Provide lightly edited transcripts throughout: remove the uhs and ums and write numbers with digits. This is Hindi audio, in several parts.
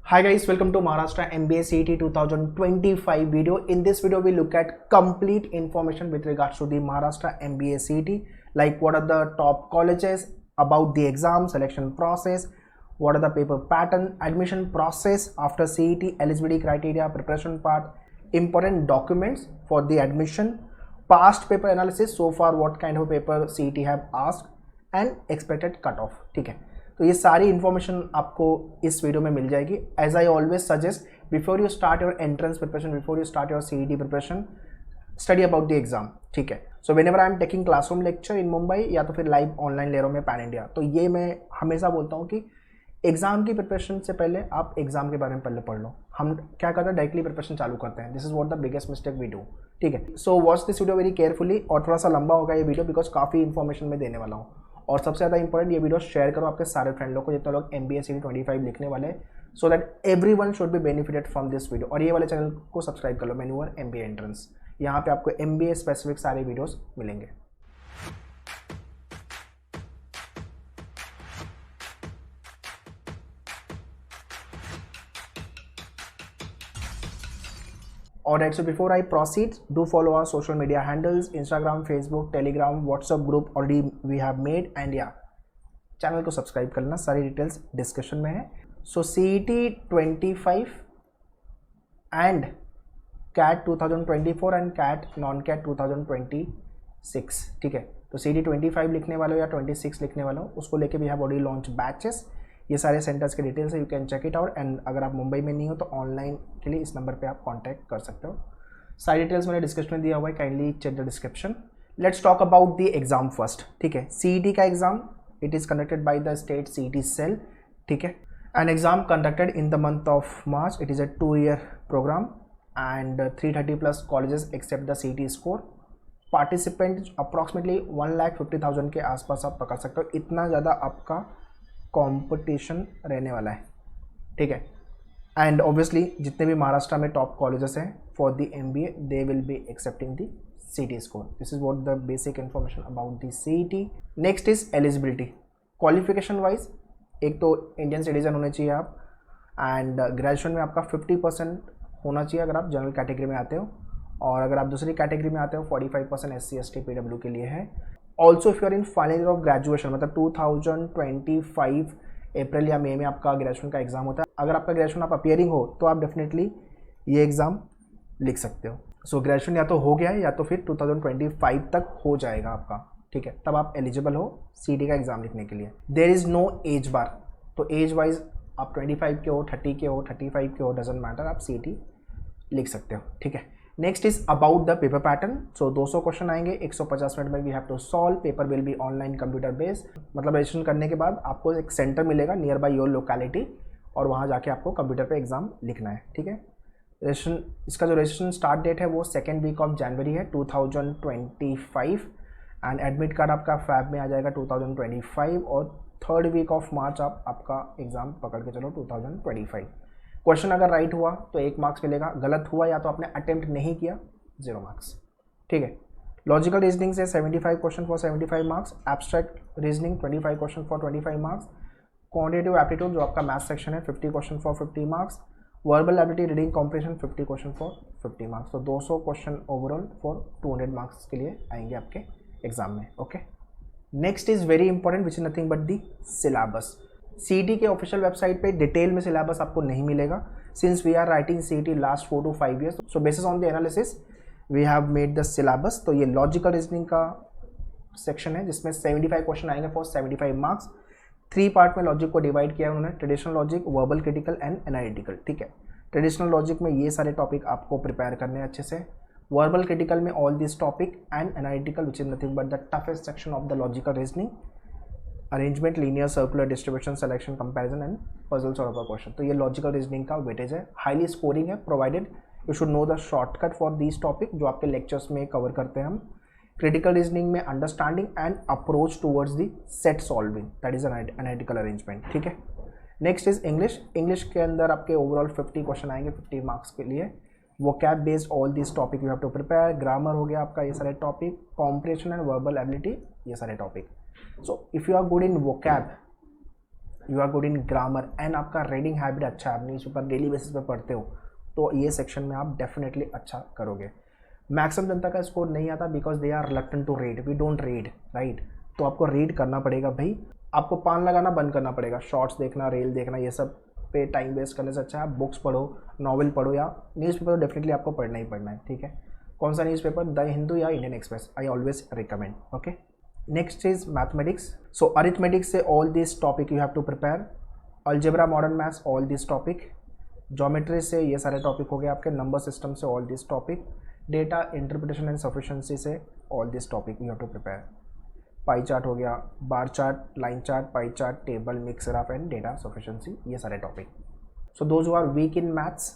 Hi guys, welcome to Maharashtra MBA CET 2025 video. In this video, we look at complete information with regards to the Maharashtra MBA CET, like what are the top colleges, about the exam selection process, what are the paper pattern, admission process after CET, eligibility criteria, preparation part, important documents for the admission, past paper analysis, so far what kind of paper CET have asked and expected cutoff. ठीक है, तो ये सारी इन्फॉर्मेशन आपको इस वीडियो में मिल जाएगी. As I always suggest, before you start your entrance preparation, before you start your CET preparation, study about the exam. ठीक है, so whenever I am taking classroom lecture in Mumbai या तो फिर लाइव ऑनलाइन ले रहा हूँ मैं पैन इंडिया, तो ये मैं हमेशा बोलता हूँ कि एग्जाम की प्रिपरेशन से पहले आप एग्जाम के बारे में पहले पढ़ लो. हम क्या करते हैं, डायरेक्टली प्रिपरेशन चालू करते हैं. This is what the biggest mistake we do. ठीक है, so watch this video very carefully. और थोड़ा सा लंबा होगा ये वीडियो बिकॉज काफ़ी इन्फॉर्मेशन मैं देने वाला हूँ. और सबसे ज़्यादा इंपॉर्टेंट, ये वीडियो शेयर करो आपके सारे फ्रेंड लोग को जितने लोग MBA CET 25 लिखने वाले हैं, so that everyone should be benefited from this video. और ये वाले चैनल को सब्सक्राइब कर लो, मैन्यूअर MBA एंट्रेंस. यहाँ पे आपको MBA स्पेसिफिक सारे वीडियोस मिलेंगे. Alright, so before I proceed, do follow our social media handles, Instagram, Facebook, Telegram, WhatsApp group already we have made, and yeah, channel को सब्सक्राइब कर लेना, सारी डिटेल्स डिस्कशन में है. So CET 25 and CAT 2024 and CAT non CAT 2026. ठीक है, तो CET 25 लिखने वाले हो या 26 लिखने वाले हो, उसको लेके भी हैव ऑलरेडी लॉन्च बैचेस. ये सारे सेंटर्स के डिटेल्स है, you can check it out. And अगर आप मुंबई में नहीं हो तो ऑनलाइन के लिए इस नंबर पे आप कांटेक्ट कर सकते हो. सारी डिटेल्स मैंने डिस्क्रिप्शन में दिया हुआ है, kindly check the description. Let's talk about the exam first. ठीक है, CET का exam it is conducted by the state CET cell. ठीक है, an exam conducted in the month of March. It is a 2-year programme and 330+ colleges accept the CET score. Participant approximately 1,50,000 के आसपास आप पकड़ सकते हो. इतना ज़्यादा आपका कंपटीशन रहने वाला है. ठीक है, एंड ऑब्वियसली जितने भी महाराष्ट्र में टॉप कॉलेजेस हैं for the MBA, they will be accepting the CET score. This is what the basic information about the CET. Next is eligibility. Qualification wise एक तो इंडियन सिटीजन होने चाहिए आप, एंड ग्रेजुएशन में आपका 50% होना चाहिए अगर आप जनरल कैटेगरी में आते हो, और अगर आप दूसरी कैटेगरी में आते हो 45% SC ST PW के लिए है. Also if you are in final year of graduation, मतलब 2025 अप्रैल या मई में आपका ग्रेजुएशन का एग्जाम होता है. अगर आपका ग्रेजुएशन आप अपियरिंग हो तो आप डेफिनेटली ये एग्ज़ाम लिख सकते हो. सो ग्रेजुएशन या तो हो गया है या तो फिर 2025 तक हो जाएगा आपका. ठीक है, तब आप एलिजिबल हो CET का एग्ज़ाम लिखने के लिए. देयर इज़ नो एज बार, तो एज वाइज आप 25 के हो, 30 के हो, 35 के हो, डजेंट मैटर, आप CET लिख सकते हो. ठीक है, next is about the paper pattern. So 200 question आएंगे 150 मिनट में. We have to solve. Paper will be online computer based, मतलब रजिस्ट्रेशन करने के बाद आपको एक सेंटर मिलेगा नियर बाय योर लोकेलिटी, और वहाँ जाके आपको कंप्यूटर पे एग्जाम लिखना है. ठीक है, रजिस्ट्रेशन, इसका जो रजिस्ट्रेशन स्टार्ट डेट है वो 2nd वीक ऑफ जनवरी है 2025, एंड एडमिट कार्ड आपका फैब में आ जाएगा 2025, और 3rd वीक ऑफ मार्च आपका एग्ज़ाम पकड़ के चलो 2025. क्वेश्चन अगर राइट हुआ तो 1 मार्क्स मिलेगा, गलत हुआ या तो आपने अटेम्प्ट नहीं किया 0 मार्क्स. ठीक है, लॉजिकल रीजनिंग से 75 question for 75 marks, abstract reasoning 25 question for 25 marks, quantitative aptitude जो आपका मैथ सेक्शन है 50 question for 50 marks, verbal ability reading comprehension 50 question for 50 marks. तो 200 क्वेश्चन ओवरऑल फॉर 200 मार्क्स के लिए आएंगे आपके एग्जाम में. Okay, next is very important which is nothing but the syllabus. CET के ऑफिशियल वेबसाइट पे डिटेल में सिलेबस आपको नहीं मिलेगा, since we are writing CET last 4 to 5 years. So basis on the analysis we have made the syllabus. तो ये लॉजिकल रीजनिंग का सेक्शन है जिसमें 75 क्वेश्चन आएंगे फॉर 75 मार्क्स. 3 पार्ट में लॉजिक को डिवाइड किया है उन्होंने, traditional logic, verbal critical and analytical. ठीक है, ट्रेडिशनल लॉजिक में ये सारे टॉपिक आपको प्रिपेयर करने हैं अच्छे से. वर्बल क्रिटिकल में all this topic, and analytical which is nothing but the toughest section of the logical reasoning, arrangement, linear, circular distribution, selection, comparison and puzzle solve question. तो ये लॉजिकल रीजनिंग का वेटेज है, हाईली स्कोरिंग है, provided you should know the shortcut for these topic जो आपके लेक्चर्स में कवर करते हैं हम. क्रिटिकल रीजनिंग में understanding and approach towards the set solving, that is analytical arrangement. ठीक है, नेक्स्ट इज इंग्लिश. इंग्लिश के अंदर आपके ओवरऑल 50 क्वेश्चन आएंगे 50 मार्क्स के लिए. vocab based all this topic you have to prepare. Grammar हो गया आपका, ये सारे topic, comprehension and verbal ability, ये सारे topic. So if you are good in vocab you are good in grammar and आपका रीडिंग हैबिट अच्छा है, आप न्यूज़पेपर डेली बेसिस पे पढ़ते हो, तो ये सेक्शन में आप डेफिनेटली अच्छा करोगे। मैक्सिमम जनता का स्कोर नहीं आता because they are reluctant to read, we don't read right. तो आपको रीड करना पड़ेगा भाई, आपको पान लगाना बंद करना पड़ेगा, शॉर्ट्स देखना, रील देखना, ये सब पे टाइम वेस्ट करने से अच्छा है आप बुक्स पढ़ो, नॉवल पढ़ो या न्यूज़पेपर तो डेफिनेटली आपको पढ़ना ही पढ़ना है, ठीक है। कौन सा न्यूज़पेपर, द हिंदू या Indian Express, I always recommend, okay. Next is mathematics, so arithmetics से all this topic you have to prepare, algebra modern maths all this topic, geometry से ये सारे टॉपिक हो गए आपके, नंबर सिस्टम से all this topic, data interpretation and sufficiency से all this topic you have to prepare, pie chart हो गया, bar chart, line chart, pie chart, table, mix graph and data sufficiency, ये सारे topic. So those who are weak in maths,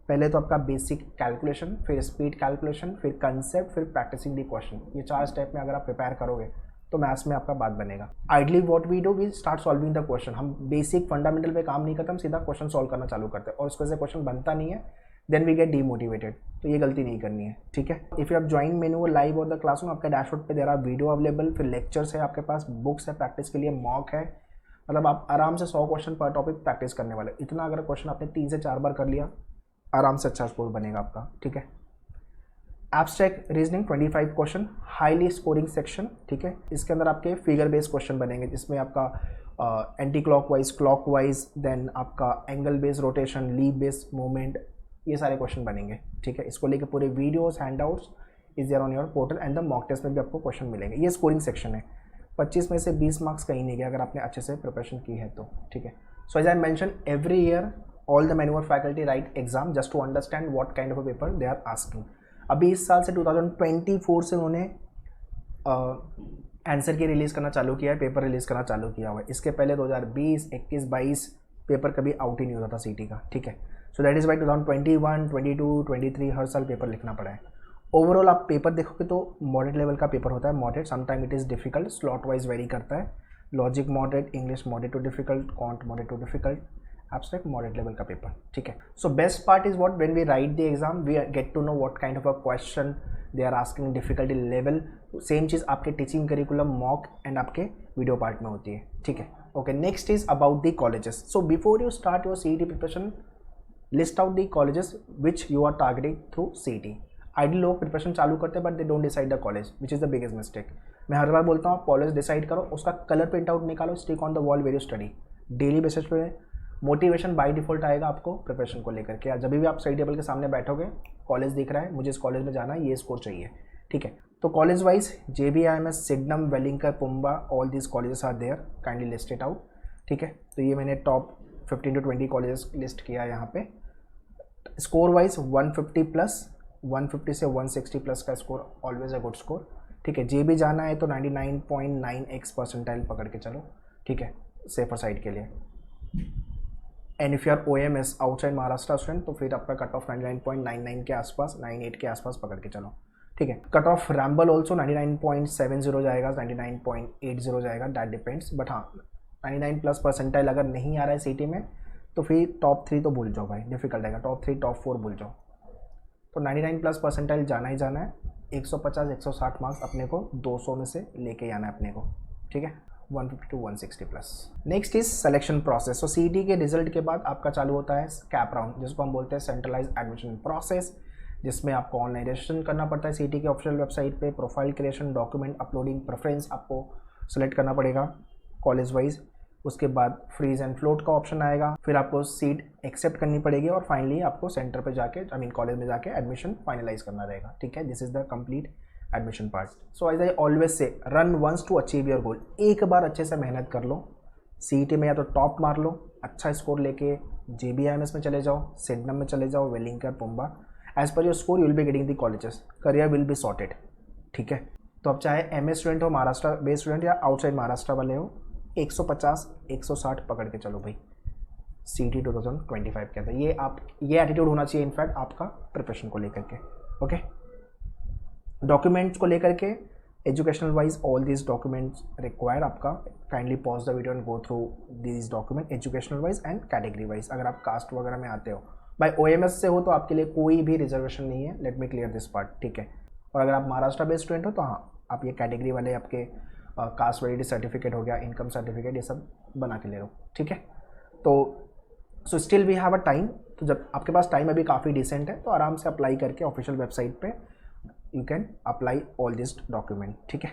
पहले तो आपका बेसिक कैलकुलेशन, फिर स्पीड कैलकुलेशन, फिर कंसेप्ट, फिर प्रैक्टिसिंग द क्वेश्चन, ये 4 स्टेप में अगर आप प्रिपेयर करोगे तो मैथ्स में आपका बात बनेगा। Ideally what we do, we start solving the question, हम बेसिक फंडामेंटल पे काम नहीं करते, हम सीधा क्वेश्चन सॉल्व करना चालू करते हैं और उसको से क्वेश्चन बनता नहीं है, देन वी गेट डीमोटिवेटेड, तो ये गलती नहीं करनी है, ठीक है। If you have join menu live और द क्लासरूम, आपके डैशबोर्ड पे देर आर वीडियो अवेलेबल, फिर लेक्चर्स है आपके पास, बुक्स है प्रैक्टिस के लिए, मॉक है, मतलब आप आराम से 100 क्वेश्चन पर टॉपिक प्रैक्टिस करने वाले। इतना अगर क्वेश्चन आपने 3 से 4 बार कर लिया, आराम से अच्छा स्कोर बनेगा आपका, ठीक है। Abstract reasoning 25 question, highly scoring section, ठीक है। इसके अंदर आपके फिगर बेस्ड क्वेश्चन बनेंगे, जिसमें आपका एंटी क्लॉकवाइज, क्लॉकवाइज, देन आपका angle based rotation, leap based movement, ये सारे क्वेश्चन बनेंगे, ठीक है। इसको लेके पूरे videos, handouts is there on your portal and the mock test में भी आपको क्वेश्चन मिलेंगे। ये स्कोरिंग सेक्शन है, 25 में से 20 मार्क्स कहीं नहीं गए अगर आपने अच्छे से प्रिपरेशन की है तो, ठीक है। So as I mention, every year all the manual faculty write exam just to understand what kind of a paper they are asking. अभी इस साल से 2024 से उन्होंने आंसर की रिलीज़ करना चालू किया है, पेपर रिलीज़ करना चालू किया हुआ है। इसके पहले 2020, 21, 22 पेपर कभी आउट ही नहीं होता था सीटी का, ठीक है। सो दैट इज़ वाई 2021, 22, 23 हर साल पेपर लिखना पड़ा है। ओवरऑल आप पेपर देखोगे तो मॉडरेट लेवल का पेपर होता है, moderate, sometime it is difficult, slot wise vary करता है, logic moderate, English moderate to difficult, quant moderate to difficult, abstract moderate level का पेपर, ठीक है। So best part is what, when we write the exam we get to know what kind of a question they are asking, difficulty level. Same चीज़ आपके टीचिंग करिकुलम, मॉक एंड आपके वीडियो पार्ट में होती है, ठीक है। Okay, next is about the colleges. So before you start your CET preparation, list out the colleges which you are targeting through CET. Ideal लोग प्रिपरेशन चालू करते हैं but they don't decide the college, which is the biggest mistake. मैं हर बार बोलता हूँ कॉलेज डिसाइड करो, उसका कलर प्रिंट आउट निकालो, stick on the wall where you study, daily basis पे मोटिवेशन बाय डिफॉल्ट आएगा आपको प्रिपरेशन को लेकर के। जब भी आप स्टडी टेबल के सामने बैठोगे, कॉलेज दिख रहा है, मुझे इस कॉलेज में जाना है, ये स्कोर चाहिए, ठीक है। तो college wise JBIMS, Sydenham, Welingkar, PUMBA, all these colleges are there, kindly list it out, ठीक है। तो ये मैंने टॉप 15 to 20 कॉलेजेस लिस्ट किया है यहाँ पे। स्कोर वाइज 150 प्लस, 150 से 160 प्लस का score always a good score, ठीक है। JB जाना है तो 99.9x परसेंटाइल पकड़ के चलो, ठीक है, सेफर साइड के लिए। And if you are OMS outside Maharashtra student तो फिर आपका कट ऑफ 99.99 के आसपास, 98 के आसपास पकड़ के चलो, ठीक है। कट ऑफ रैम्बल ऑल्सो 99.70 जाएगा, 99.80 जाएगा, दैट डिपेंड्स, बट हाँ 99 प्लस परसेंटाइल अगर नहीं आ रहा है सीटी में तो फिर टॉप 3 तो भूल जाओ भाई, डिफिकल्ट आएगा, टॉप 3 टॉप 4 भूल जाओ। तो 99 प्लस परसेंटाइल जाना ही जाना है, 150 160 मार्क्स अपने को 200 में से लेके आना है अपने को, ठीक है, 150 to 160 plus. Next is selection process. So CET के रिजल्ट के बाद आपका चालू होता है कैप राउंड, जिसको हम बोलते हैं सेंट्रलाइज एडमिशन प्रोसेस, जिसमें आपको ऑनलाइन रजिस्ट्रेशन करना पड़ता है सीईटी के ऑफिशियल वेबसाइट पे, profile creation, document uploading, preference आपको सेलेक्ट करना पड़ेगा कॉलेज वाइज। उसके बाद फ्रीज एंड फ्लोट का ऑप्शन आएगा, फिर आपको सीट एक्सेप्ट करनी पड़ेगी और फाइनली आपको सेंटर पे जाके कॉलेज में जाके एडमिशन फाइनलाइज करना रहेगा, ठीक है। This is the complete admission part. So as I always say, run once to achieve your goal. एक बार अच्छे से मेहनत कर लो, सीईटी में या तो टॉप मार लो, अच्छा स्कोर लेके JBIMS में चले जाओ, सिडनम में चले जाओ, Welingkar, PUMBA, as per your score you will be getting the colleges, career will be sorted, ठीक है। तो अब चाहे MA स्टूडेंट हो, महाराष्ट्र बेस्ड स्टूडेंट या आउटसाइड महाराष्ट्र वाले हो, 150 160 पकड़ के चलो भाई सीईटी 2025 के अंदर। ये एटीट्यूड होना चाहिए इनफैक्ट आपका प्रिपरेशन को लेकर के, ओके। डॉक्यूमेंट्स को लेकर के educational wise all these documents require आपका, kindly pause the video and go through these document educational wise and category wise. अगर आप कास्ट वगैरह में आते हो, बाय OMS से हो तो आपके लिए कोई भी रिजर्वेशन नहीं है, let me clear this part, ठीक है। और अगर आप महाराष्ट्र बेस्ड स्टूडेंट हो तो हाँ, आप ये कैटेगरी वाले आपके कास्ट वैलिडिटी सर्टिफिकेट हो गया, इनकम सर्टिफिकेट, ये सब बना के ले लो, ठीक है। तो so still we have a time, तो जब आपके पास टाइम अभी काफ़ी डिसेंट है तो आराम से अप्लाई करके ऑफिशियल वेबसाइट पे you can apply all this document, ठीक है।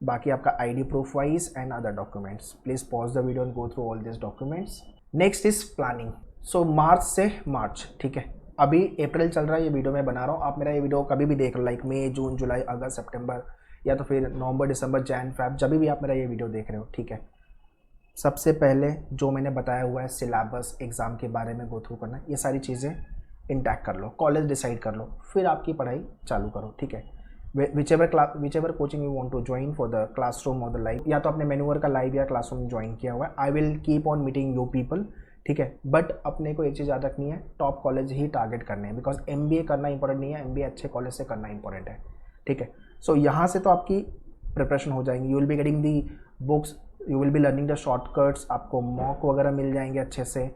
बाकी आपका ID proof wise and other documents, please pause the video and go through all this documents. Next is planning. So March से मार्च, ठीक है, अभी अप्रैल चल रहा है, ये वीडियो मैं बना रहा हूँ, आप मेरा ये वीडियो कभी भी देख लो, लाइक मई, जून, जुलाई, अगस्त, सितंबर, या तो फिर नवंबर, दिसंबर, जैन, फेब, जब भी आप मेरा ये वीडियो देख रहे हो, ठीक है। सबसे पहले जो मैंने बताया हुआ है सिलेबस, एग्ज़ाम के बारे में गो थ्रू करना, ये सारी चीज़ें इंटैक्ट कर लो, कॉलेज डिसाइड कर लो, फिर आपकी पढ़ाई चालू करो, ठीक है। Whichever coaching you want to join for the classroom और द लाइव, या तो आपने मेन्यूअर का लाइव या क्लासरूम ज्वाइन किया हुआ है, I will keep on meeting you people, ठीक है। बट अपने को एक चीज़ याद रखनी है, टॉप कॉलेज ही टारगेट करने हैं, बिकॉज MBA करना इंपॉर्टेंट नहीं है, MBA अच्छे कॉलेज से करना इंपॉर्टेंट है, ठीक है। सो यहाँ से तो आपकी प्रिपरेशन हो जाएंगी, you will be getting the books, you will be learning the shortcuts, आपको मॉक वगैरह मिल जाएंगे अच्छे से,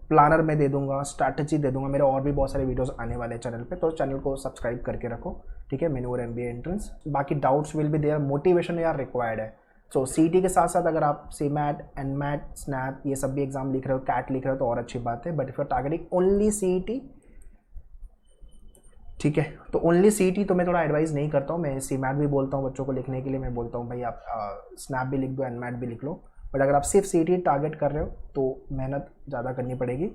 प्लानर में दे दूंगा, स्ट्रैटेजी दे दूंगा, मेरे और भी बहुत सारे वीडियोस आने वाले हैं चैनल पे, तो चैनल को सब्सक्राइब करके रखो, ठीक है। मेन्यूअर MBA एंट्रेंस, बाकी doubts will be there, motivation यार रिक्वायर्ड है। सो CET के साथ साथ अगर आप CMAT, NMAT, स्नैप ये सब भी एग्जाम लिख रहे हो, कैट लिख रहे हो तो और अच्छी बात है, but if you are targeting only CET, ठीक है, तो ओनली CET तो मैं थोड़ा एडवाइस नहीं करता हूँ, मैं CMAT भी बोलता हूँ बच्चों को लिखने के लिए, मैं बोलता हूँ भाई आप स्नैप भी लिख दो, NMAT भी लिख लो, बट अगर आप सिर्फ CET टारगेट कर रहे हो तो मेहनत ज़्यादा करनी पड़ेगी,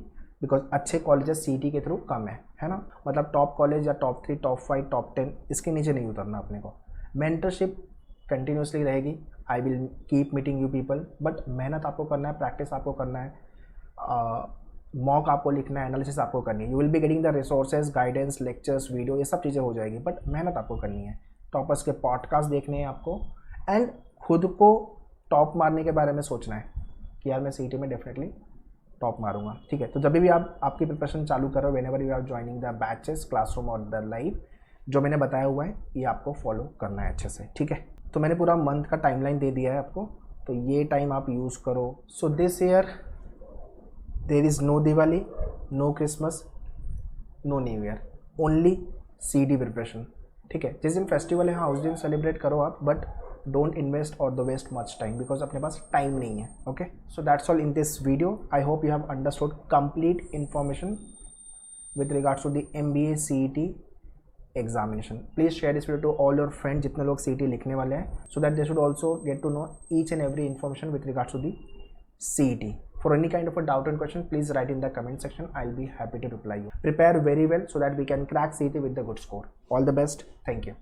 बिकॉज अच्छे कॉलेजेस CET के थ्रू कम है ना, मतलब टॉप कॉलेज या टॉप 3, टॉप 5, टॉप 10 इसके नीचे नहीं उतरना अपने को। मेंटरशिप कंटिन्यूसली रहेगी, I will keep meeting you people, but मेहनत आपको करना है, प्रैक्टिस आपको करना है, मॉक आपको लिखना है, एनालिसिस आपको करनी है, you will be getting the resources, guidance, lectures, video, ये सब चीज़ें हो जाएगी, बट मेहनत आपको करनी है। टॉपर्स के पॉडकास्ट देखने हैं आपको, एंड खुद को टॉप मारने के बारे में सोचना है कि यार मैं CET में डेफिनेटली टॉप मारूंगा, ठीक है। तो जब भी आप आपकी प्रिपरेशन चालू करो, whenever you are joining the batches, classroom और द लाइव, जो मैंने बताया हुआ है ये आपको फॉलो करना है अच्छे से, ठीक है। तो मैंने पूरा मंथ का टाइमलाइन दे दिया है आपको, तो ये टाइम आप यूज़ करो। So this year there is no Diwali, no Christmas, no new year, only CET preparation, ठीक है। जिस दिन फेस्टिवल है हाँ उस दिन सेलिब्रेट करो आप, but don't invest or the waste much time, because अपने पास टाइम नहीं है, okay. So that's all in this video, I hope you have understood complete information with regards to the MBA CET examination. Please share this video to all your friends जितने लोग CET लिखने वाले हैं, so that they should also get to know each and every information with regards to the CET. For any kind of a doubt and question, please write in the comment section. I'll be happy to reply you. Prepare very well so that we can crack CET with the good score. All the best. Thank you.